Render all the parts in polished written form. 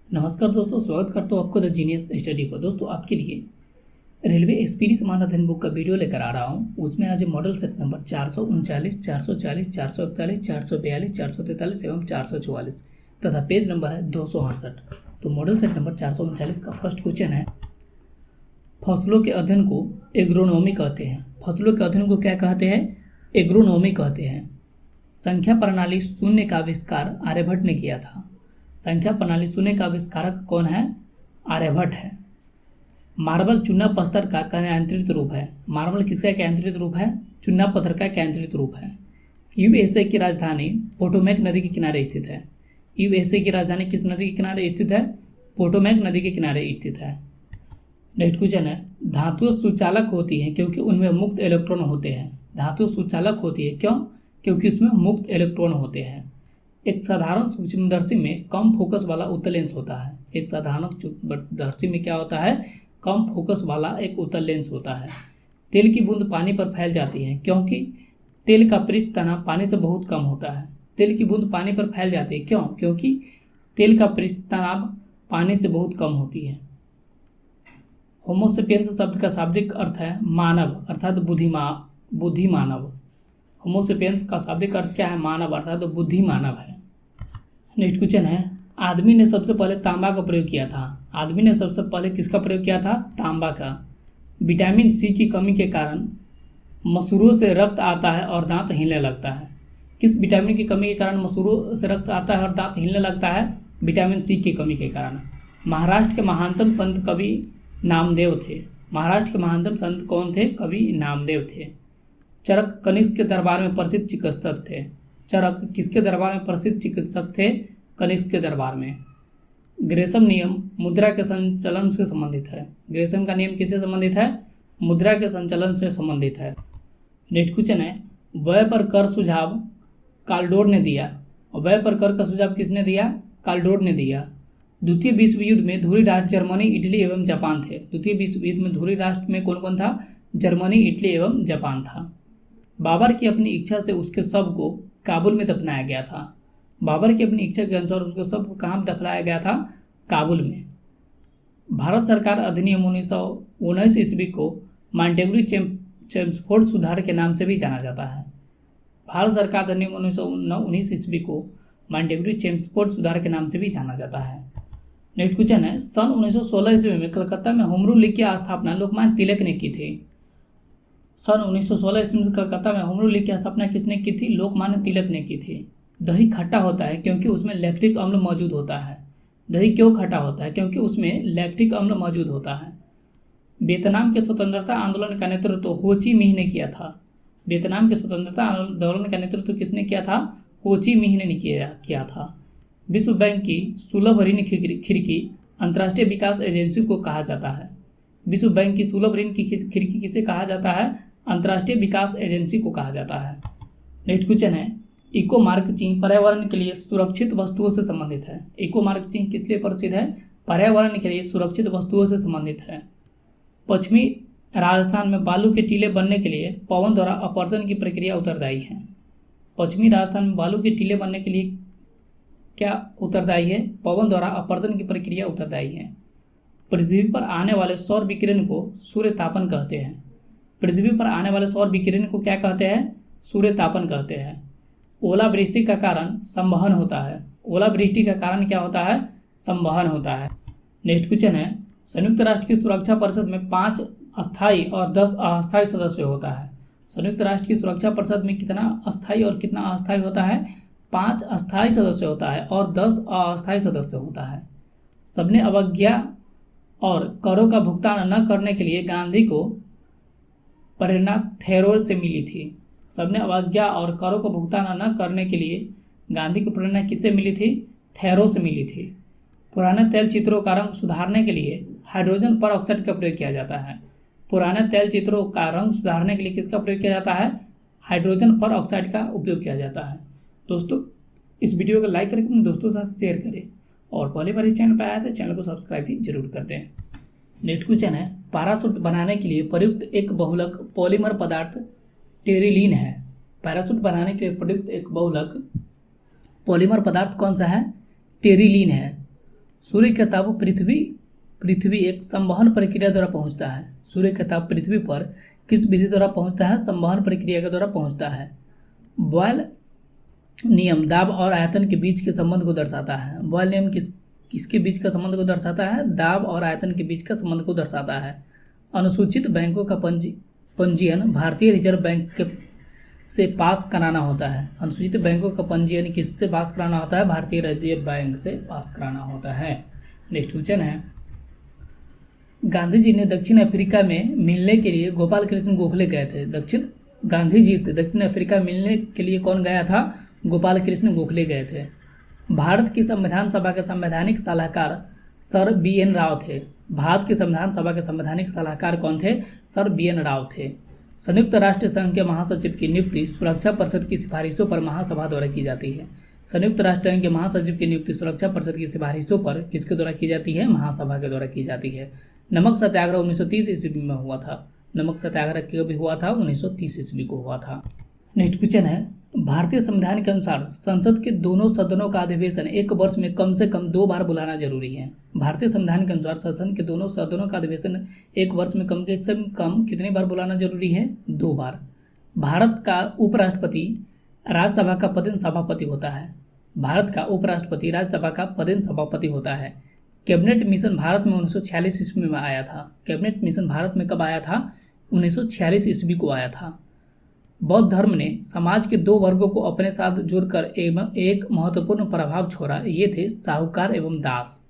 नमस्कार दोस्तों, स्वागत करता हूँ आपको द जीनियस स्टडी पर। दोस्तों, आपके लिए रेलवे स्पीडी समान अध्ययन बुक का वीडियो लेकर आ रहा हूँ। उसमें आज मॉडल सेट नंबर 439, 440, 441, 442, 443 एवं 444 तथा पेज नंबर है 268। तो मॉडल सेट नंबर 439 का फर्स्ट क्वेश्चन है, फसलों के अध्ययन को एग्रोनॉमी कहते हैं। फसलों के अध्ययन को क्या कहते हैं? एग्रोनॉमी कहते हैं। संख्या प्रणाली शून्य का आविष्कार आर्यभट्ट ने किया था। संख्या प्रणाली शून्य का आविष्कारक कौन है? आर्यभट्ट है। मार्बल चूना पत्थर का केंद्रित रूप है। मार्बल किसका केंद्रित रूप है? चूना पत्थर का केंद्रित रूप है। यूएसए की राजधानी पोटोमैक नदी के किनारे स्थित है। यूएसए की राजधानी किस नदी के किनारे स्थित है? पोटोमैक नदी के किनारे स्थित है। नेक्स्ट क्वेश्चन है, धातुएं सुचालक होती हैं क्योंकि उनमें मुक्त इलेक्ट्रॉन होते हैं। धातुएं सुचालक होती है क्यों? क्योंकि उसमें मुक्त इलेक्ट्रॉन होते हैं। एक साधारण सूक्ष्मदर्शी में कम फोकस वाला उत्तल लेंस होता है। एक साधारण सूक्ष्मदर्शी में क्या होता है? कम फोकस वाला एक उत्तल लेंस होता है। तेल की बूंद पानी पर फैल जाती है क्योंकि तेल का पृष्ठ तनाव पानी से बहुत कम होता है। तेल की बूंद पानी पर फैल जाती है क्यों? क्योंकि तेल का पृष्ठ तनाव पानी से बहुत कम होती है। होमोसेपियंस शब्द का शाब्दिक अर्थ है मानव, अर्थात बुद्धि मानव। होमोसेपियंस का शाब्दिक अर्थ क्या है? मानव, अर्थात बुद्धि मानव है। नेक्स्ट क्वेश्चन है, आदमी ने सबसे पहले तांबा का प्रयोग किया था। आदमी ने सबसे पहले किसका प्रयोग किया था? तांबा का। विटामिन सी की कमी के कारण मसूरों से रक्त आता है और दांत हिलने लगता है। किस विटामिन की कमी के कारण मसूरों से रक्त आता है और दांत हिलने लगता है? विटामिन सी की कमी के कारण। महाराष्ट्र के महानतम संत कवि नामदेव थे। महाराष्ट्र के महानतम संत कौन थे? कवि नामदेव थे। चरक कनिष्क के दरबार में प्रसिद्ध चिकित्सक थे। चरक किसके दरबार में प्रसिद्ध चिकित्सक थे? कनिष्क के दरबार में। ग्रेसम नियम मुद्रा के संचलन से संबंधित है। ग्रेसम का नियम किससे संबंधित है? मुद्रा के संचलन से संबंधित है। नेक्स्ट क्वेश्चन है, व्यय पर कर सुझाव काल्डोर ने दिया। व्यय पर कर का सुझाव किसने दिया? काल्डोर ने दिया। द्वितीय विश्व युद्ध में धुरी राष्ट्र जर्मनी, इटली एवं जापान थे। द्वितीय विश्व युद्ध में धुरी राष्ट्र में कौन कौन था? जर्मनी, इटली एवं जापान था। बाबर की अपनी इच्छा से उसके शव को काबुल में दफनाया गया था। बाबर की अपनी इच्छा के अनुसार उसके शव को कहाँ दफनाया गया था? काबुल में। भारत सरकार अधिनियम 1919 ईस्वी को मॉन्टेग्यू चेम्सफोर्ड सुधार के नाम से भी जाना जाता है। भारत सरकार अधिनियम 1919 ईस्वी को मॉन्टेग्यू चेम्सफोर्ड सुधार के नाम से भी जाना जाता है। नेक्स्ट क्वेश्चन है, सन 1916 ईस्वी में कलकत्ता में होम रूल लीग की स्थापना लोकमान्य तिलक ने की थी। सन 1916 ईस्वी में कलकत्ता में होम रूल लीग की स्थापना किसने की थी? लोकमान्य तिलक ने की थी। दही खट्टा होता है क्योंकि उसमें लैक्टिक अम्ल मौजूद होता है। दही क्यों खट्टा होता है? क्योंकि उसमें लैक्टिक अम्ल मौजूद होता है। वियतनाम के स्वतंत्रता आंदोलन का नेतृत्व हो ची मिन्ह ने किया था। वियतनाम के स्वतंत्रता आंदोलन का नेतृत्व किसने किया था? हो ची मिन्ह ने किया था। विश्व बैंक की सुलभ ऋण खिड़की अंतर्राष्ट्रीय विकास एजेंसी को कहा जाता है। विश्व बैंक की सुलभ ऋण की खिड़की किसे कहा जाता है? अंतर्राष्ट्रीय विकास एजेंसी को कहा जाता है। नेक्स्ट क्वेश्चन है, इको मार्कचिंग पर्यावरण के लिए सुरक्षित वस्तुओं से संबंधित है। इको मार्कचिंग किस लिए प्रसिद्ध है? पर्यावरण के लिए सुरक्षित वस्तुओं से संबंधित है। पश्चिमी राजस्थान में बालू के टीले बनने के लिए पवन द्वारा अपरदन की प्रक्रिया उत्तरदायी है। पश्चिमी राजस्थान में बालू के टीले बनने के लिए क्या उत्तरदायी है? पवन द्वारा अपरदन की प्रक्रिया उत्तरदायी है। पृथ्वी पर आने वाले सौर विकिरण को सूर्य तापन कहते हैं। पृथ्वी पर आने वाले सौर विकिरण को क्या कहते हैं? सूर्य तापन कहते हैं। ओलावृष्टि का कारण संवहन होता है। ओलावृष्टि का कारण क्या होता है? संवहन होता है। नेक्स्ट क्वेश्चन है, संयुक्त राष्ट्र की सुरक्षा परिषद में 5 अस्थायी और 10 अस्थायी सदस्य होता है। संयुक्त राष्ट्र की सुरक्षा परिषद में कितना अस्थायी और कितना अस्थायी होता है? 5 अस्थायी सदस्य होता है और 10 अस्थायी सदस्य होता है। सबने अवज्ञा और करों का भुगतान न करने के लिए गांधी को प्रेरणा थैरोर से मिली थी। सबने अवज्ञा और करों को भुगतान न करने के लिए गांधी को प्रेरणा किससे मिली थी? थैरोर से मिली थी। पुराने तेल चित्रों का रंग सुधारने के लिए हाइड्रोजन पर ऑक्साइड का प्रयोग किया जाता है। पुराने तेल चित्रों का रंग सुधारने के लिए किसका प्रयोग किया जाता है? हाइड्रोजन पर ऑक्साइड का उपयोग किया जाता है। दोस्तों, इस वीडियो को लाइक करके अपने दोस्तों के साथ शेयर करें और पहली बार इस चैनल पर आया तो चैनल को सब्सक्राइब भी जरूर कर दें। नेक्स्ट क्वेश्चन है, पैराशूट बनाने के लिए प्रयुक्त एक बहुलक पॉलीमर पदार्थ टेरिलीन है। पैराशूट बनाने के लिए प्रयुक्त एक बहुलक पॉलीमर पदार्थ कौन सा है? टेरिलीन है। सूर्य का ताप पृथ्वी एक संवहन प्रक्रिया द्वारा पहुंचता है। सूर्य का ताप पृथ्वी पर किस विधि द्वारा पहुंचता है? संवहन प्रक्रिया के द्वारा पहुंचता है। बॉयल नियम दाब और आयतन के बीच के संबंध को दर्शाता है। बॉयल नियम किसके बीच का संबंध को दर्शाता है? दाब और आयतन के बीच का संबंध को दर्शाता है। अनुसूचित बैंकों का पंजीयन भारतीय रिजर्व बैंक से पास कराना होता है। अनुसूचित बैंकों का पंजीयन किससे पास कराना होता है? भारतीय रिजर्व बैंक से पास कराना होता है। नेक्स्ट क्वेश्चन है, गांधी जी ने दक्षिण अफ्रीका में मिलने के लिए गोपाल कृष्ण गोखले गए थे। गांधी जी से दक्षिण अफ्रीका मिलने के लिए कौन गया था? गोपाल कृष्ण गोखले गए थे। भारत की संविधान सभा के संवैधानिक सलाहकार सर BN राव थे। भारत की संविधान सभा के संवैधानिक सलाहकार कौन थे? सर BN राव थे। संयुक्त राष्ट्र संघ के महासचिव की नियुक्ति सुरक्षा परिषद की सिफारिशों पर महासभा द्वारा की जाती है। संयुक्त राष्ट्र संघ के महासचिव की नियुक्ति सुरक्षा परिषद की सिफारिशों पर किसके द्वारा की जाती है? महासभा के द्वारा की जाती है। नमक सत्याग्रह 1930 ईस्वी में हुआ था। नमक सत्याग्रह कब हुआ था? 1930 ईस्वी को हुआ था। नेक्स्ट क्वेश्चन है, भारतीय संविधान के अनुसार संसद के दोनों सदनों का अधिवेशन एक वर्ष में कम से कम 2 बार बुलाना जरूरी है। भारतीय संविधान के अनुसार संसद के दोनों सदनों का अधिवेशन एक वर्ष में कम से कम कितनी बार बुलाना जरूरी है? 2 बार। भारत का उपराष्ट्रपति राज्यसभा का पदेन सभापति होता है। भारत का उपराष्ट्रपति राज्यसभा का पदेन सभापति होता है। कैबिनेट मिशन भारत में 1946 ईस्वी में आया था। कैबिनेट मिशन भारत में कब आया था? 1946 ईस्वी को आया था। बौद्ध धर्म ने समाज के 2 वर्गों को अपने साथ जोड़कर एक महत्वपूर्ण प्रभाव छोड़ा। ये थे साहूकार एवं दास।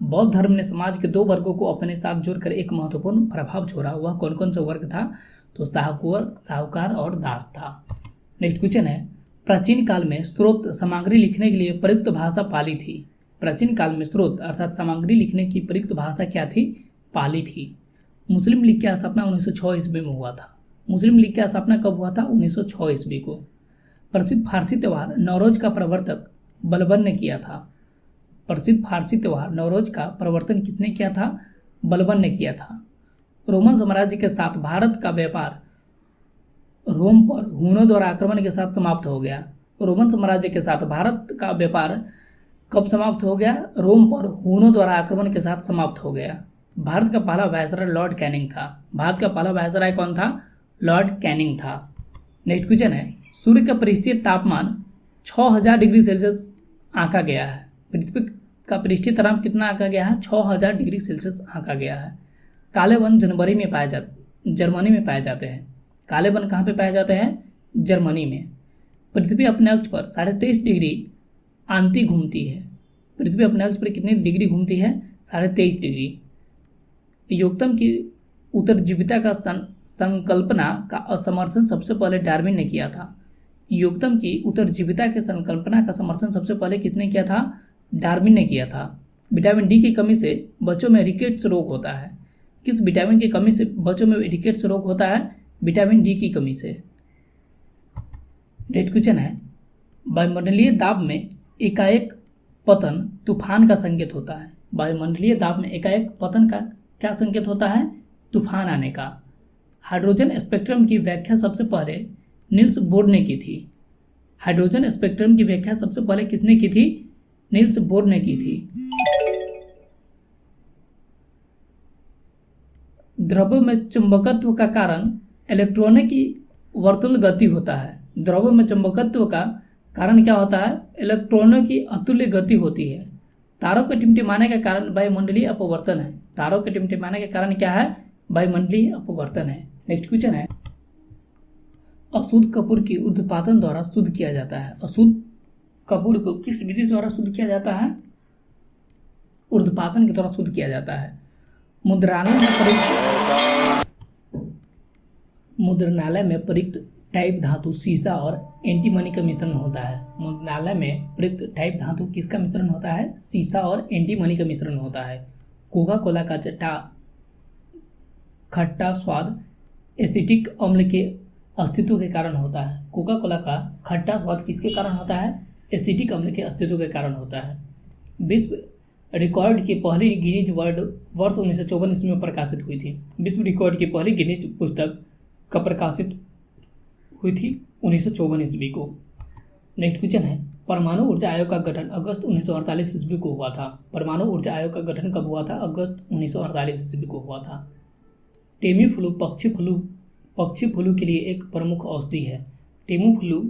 बौद्ध धर्म ने समाज के 2 वर्गों को अपने साथ जोड़कर एक महत्वपूर्ण प्रभाव छोड़ा। वह कौन कौन सा वर्ग था? तो साहूकार और दास था। नेक्स्ट क्वेश्चन है, प्राचीन काल में स्रोत सामग्री लिखने के लिए प्रयुक्त भाषा पाली थी। प्राचीन काल में स्रोत अर्थात सामग्री लिखने की प्रयुक्त भाषा क्या थी? पाली थी। मुस्लिम लीग की स्थापना 1906 ईस्वी में हुआ था। मुस्लिम लीग की स्थापना कब हुआ था? 1906 ईस्वी को। प्रसिद्ध फारसी त्यौहार नवरोज का प्रवर्तक बलबन ने किया था। प्रसिद्ध फारसी त्यौहार नवरोज का प्रवर्तन किसने किया था? बलबन ने किया था। रोमन साम्राज्य के साथ भारत का व्यापार रोम पर हुनों द्वारा आक्रमण के साथ समाप्त हो गया। रोमन साम्राज्य के साथ भारत का व्यापार कब समाप्त हो गया? रोम पर हुनों द्वारा आक्रमण के साथ समाप्त हो गया। भारत का पहला वायसराय लॉर्ड कैनिंग था। भारत का पहला वायसराय कौन था? लॉर्ड कैनिंग था। नेक्स्ट क्वेश्चन है, सूर्य का पृष्ठीय तापमान 6000 डिग्री सेल्सियस आंका गया है। पृथ्वी का पृष्ठीय तापमान कितना आंका गया है? 6000 डिग्री सेल्सियस आंका गया है। काले वन जर्मनी में पाए जाते हैं। काले वन कहाँ पे पाए जाते हैं? जर्मनी में। पृथ्वी अपने अक्ष पर 23.5 डिग्री आंती घूमती है। पृथ्वी अपने अक्ष पर कितनी डिग्री घूमती है? 23.5 डिग्री। योगतम की उत्तरजीविता का संकल्पना का समर्थन सबसे पहले डार्विन ने किया था। योगतम की उत्तरजीविता के संकल्पना का समर्थन सबसे पहले किसने किया था? डार्विन ने किया था। विटामिन डी की कमी से बच्चों में रिकेट्स रोग होता है। किस विटामिन की कमी से बच्चों में रिकेट्स रोग होता है? विटामिन डी की कमी से। नेक्स्ट क्वेश्चन है, वायुमंडलीय दाब में एकाएक पतन तूफान का संकेत होता है। वायुमंडलीय दाब में एकाएक पतन का क्या संकेत होता है? तूफान आने का। हाइड्रोजन स्पेक्ट्रम की व्याख्या सबसे पहले नील्स बोर ने की थी। हाइड्रोजन स्पेक्ट्रम की व्याख्या सबसे पहले किसने की थी? नील्स बोर ने की थी। द्रव्य में चुंबकत्व का कारण इलेक्ट्रॉनों की वर्तुल गति होता है। द्रव्य में चुंबकत्व का कारण क्या होता है? इलेक्ट्रॉनों की अतुल्य गति होती है। तारों के टिमटिमाने का कारण वायुमंडलीय अपवर्तन है। तारों के टिमटिमाने का कारण क्या है? वायुमंडलीय अपवर्तन है। नेक्स्ट क्वेश्चन है, अशुद्ध कपूर की ऊर्ध्वपातन द्वारा शुद्ध किया जाता है। अशुद्ध कपूर को किस विधि द्वारा शुद्ध किया जाता है? ऊर्ध्वपातन के द्वारा शुद्ध किया जाता है। मुद्रणालय में प्रयुक्त टाइप धातु सीसा और एंटीमनी का मिश्रण होता है। मुद्रणालय में प्रयुक्त टाइप धातु किसका मिश्रण होता है? सीसा और एंटीमनी का मिश्रण होता है। कोका कोला का खट्टा स्वाद एसिटिक अम्ल के अस्तित्व के कारण होता है। कोका कोला का खट्टा स्वाद किसके कारण होता है? एसिटिक अम्ल के अस्तित्व के कारण होता है। विश्व रिकॉर्ड की पहली गिनीज वर्ल्ड वर्ष 1954 ईस्वी में प्रकाशित हुई थी। विश्व रिकॉर्ड की पहली गिनीज पुस्तक कब प्रकाशित हुई थी? 1954 ईस्वी को। नेक्स्ट क्वेश्चन है, परमाणु ऊर्जा आयोग का गठन अगस्त 1948 ईस्वी को हुआ था। परमाणु ऊर्जा आयोग का गठन कब हुआ था? अगस्त 1948 ईस्वी को हुआ था। टेमी फ्लू पक्षी फ्लू के लिए एक प्रमुख औषधि है। टेमी फ्लू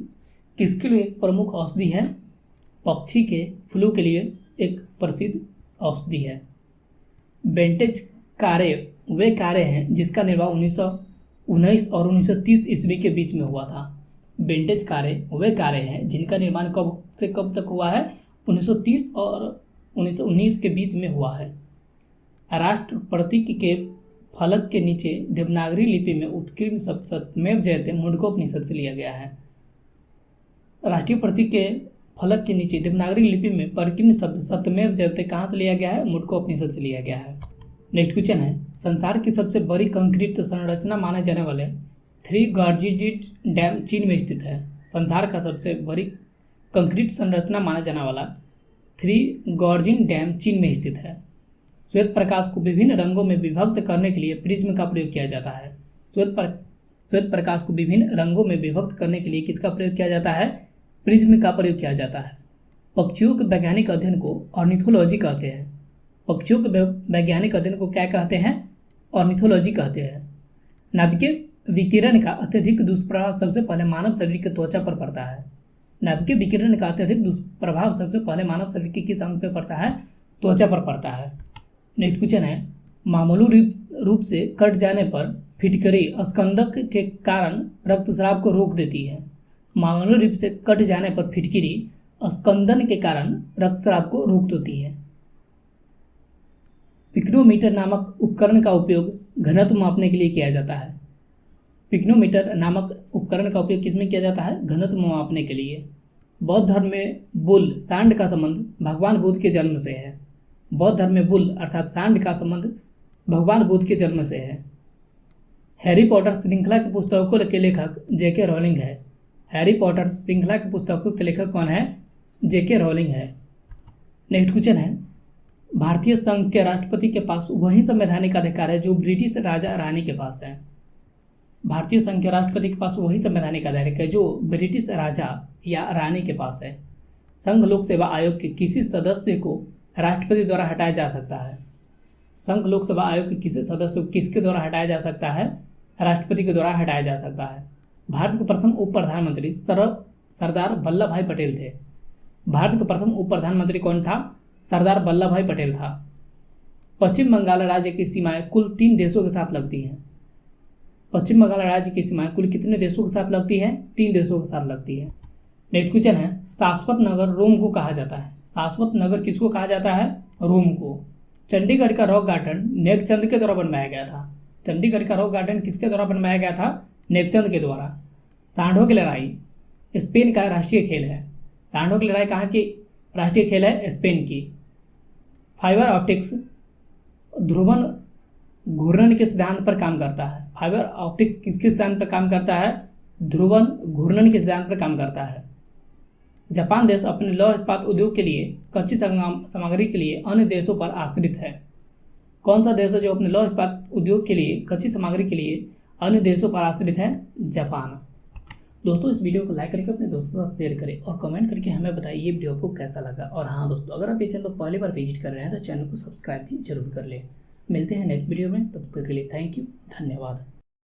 किसके लिए एक प्रमुख औषधि है? पक्षी के फ्लू के लिए एक प्रसिद्ध औषधि है। बेंटेज कार्य वे कार्य हैं जिसका निर्माण 1919 और 1930 ईस्वी के बीच में हुआ था। बेंटेज कार्य वे कार्य हैं जिनका निर्माण कब से कब तक हुआ है? 1930 और 1919 के बीच में हुआ है। राष्ट्र प्रतीक के फलक के नीचे देवनागरी लिपि में उत्कीर्ण शब्द सत्यमेव जयते मुंडकोपनिषद से लिया गया है। राष्ट्रीय प्रतीक के फलक के नीचे देवनागरी लिपि में प्रकीर्ण शब्द सत्यमेव जयते कहाँ से लिया गया है? मुंडकोपनिषद से लिया गया है। नेक्स्ट क्वेश्चन है, संसार की सबसे बड़ी कंक्रीट संरचना माने जाने वाले थ्री गॉर्जियस डैम चीन में स्थित है। संसार का सबसे बड़ी कंक्रीट संरचना माना जाने वाला थ्री गॉर्जियस डैम चीन में स्थित है। श्वेत प्रकाश को विभिन्न रंगों में विभक्त करने के लिए प्रिज्म का प्रयोग किया जाता है। श्वेत प्रकाश को विभिन्न रंगों में विभक्त करने के लिए किसका प्रयोग किया जाता है? प्रिज्म का प्रयोग किया जाता है। पक्षियों के वैज्ञानिक अध्ययन को ऑर्निथोलॉजी कहते हैं। पक्षियों के वैज्ञानिक अध्ययन को क्या कहते हैं? ऑर्निथोलॉजी कहते हैं। नाभिकीय विकिरण का अत्यधिक दुष्प्रभाव सबसे पहले मानव शरीर के त्वचा पर पड़ता है। नाभिकीय विकिरण का अत्यधिक दुष्प्रभाव सबसे पहले मानव शरीर के किस अंग पर पड़ता है? त्वचा पर पड़ता है। नेक्स्ट क्वेश्चन है, मामूली रूप से कट जाने पर फिटकरी स्कंदक के कारण रक्तस्राव को रोक देती है। मामूली रूप से कट जाने पर फिटकरी स्कंदन के कारण रक्तस्राव को रोक देती है। पिक्नोमीटर नामक उपकरण का उपयोग घनत्व मापने के लिए किया जाता है। पिक्नोमीटर नामक उपकरण का उपयोग किसमें किया जाता है? घनत्व मापने के लिए। बौद्ध धर्म में बुल सांड का संबंध भगवान बुद्ध के जन्म से है। बौद्ध धर्म में बुल अर्थात सांड का संबंध भगवान बुद्ध के जन्म से है। हैरी पॉटर श्रृंखला की पुस्तकों के लेखक जेके रॉलिंग है। हैरी पॉटर श्रृंखला की पुस्तकों के लेखक कौन है? जेके रॉलिंग है। नेक्स्ट क्वेश्चन है, भारतीय संघ के राष्ट्रपति के पास वही संवैधानिक अधिकार है जो ब्रिटिश राजा रानी के पास है। भारतीय संघ के राष्ट्रपति के पास वही संवैधानिक अधिकार है जो ब्रिटिश राजा या रानी के पास है। संघ लोक सेवा आयोग के किसी सदस्य को राष्ट्रपति द्वारा हटाया जा सकता है। संघ लोक सेवा आयोग के किसी सदस्य को किसके द्वारा हटाया जा सकता है? राष्ट्रपति के द्वारा हटाया जा सकता है। भारत के प्रथम उप प्रधानमंत्री सरदार वल्लभ भाई पटेल थे। भारत के प्रथम उप प्रधानमंत्री कौन था? सरदार वल्लभ भाई पटेल था। पश्चिम बंगाल राज्य की सीमाएं कुल 3 देशों के साथ लगती हैं। पश्चिम बंगाल राज्य की सीमाएं कुल कितने देशों के साथ लगती है? 3 देशों के साथ लगती है। नेक्स्ट क्वेश्चन है, शाश्वत नगर रोम को कहा जाता है। शाश्वत नगर किसको कहा जाता है? रोम को। चंडीगढ़ का रॉक गार्डन नेकचंद के द्वारा बनवाया गया था। चंडीगढ़ का रॉक गार्डन किसके द्वारा बनवाया गया था? नेकचंद के द्वारा। सांडों की लड़ाई स्पेन का राष्ट्रीय खेल है। सांडों की लड़ाई कहाँ की राष्ट्रीय खेल है? स्पेन की। फाइबर ऑप्टिक्स ध्रुवन घूर्णन के सिद्धांत पर काम करता है। फाइबर ऑप्टिक्स किसके सिद्धांत पर काम करता है? ध्रुवन घूर्णन के सिद्धांत पर काम करता है। जापान देश अपने लौह इस्पात उद्योग के लिए कच्ची सामग्री के लिए अन्य देशों पर आश्रित है। कौन सा देश है जो अपने लौह इस्पात उद्योग के लिए कच्ची सामग्री के लिए अन्य देशों पर आश्रित है? जापान। दोस्तों, इस वीडियो को लाइक करके अपने दोस्तों के साथ शेयर करें और कमेंट करके हमें बताइए ये वीडियो आपको कैसा लगा। और हाँ दोस्तों, अगर आप ये चैनल पर पहली बार विजिट कर रहे हैं तो चैनल को सब्सक्राइब भी जरूर कर लें। मिलते हैं नेक्स्ट वीडियो में, तब तक के लिए थैंक यू, धन्यवाद।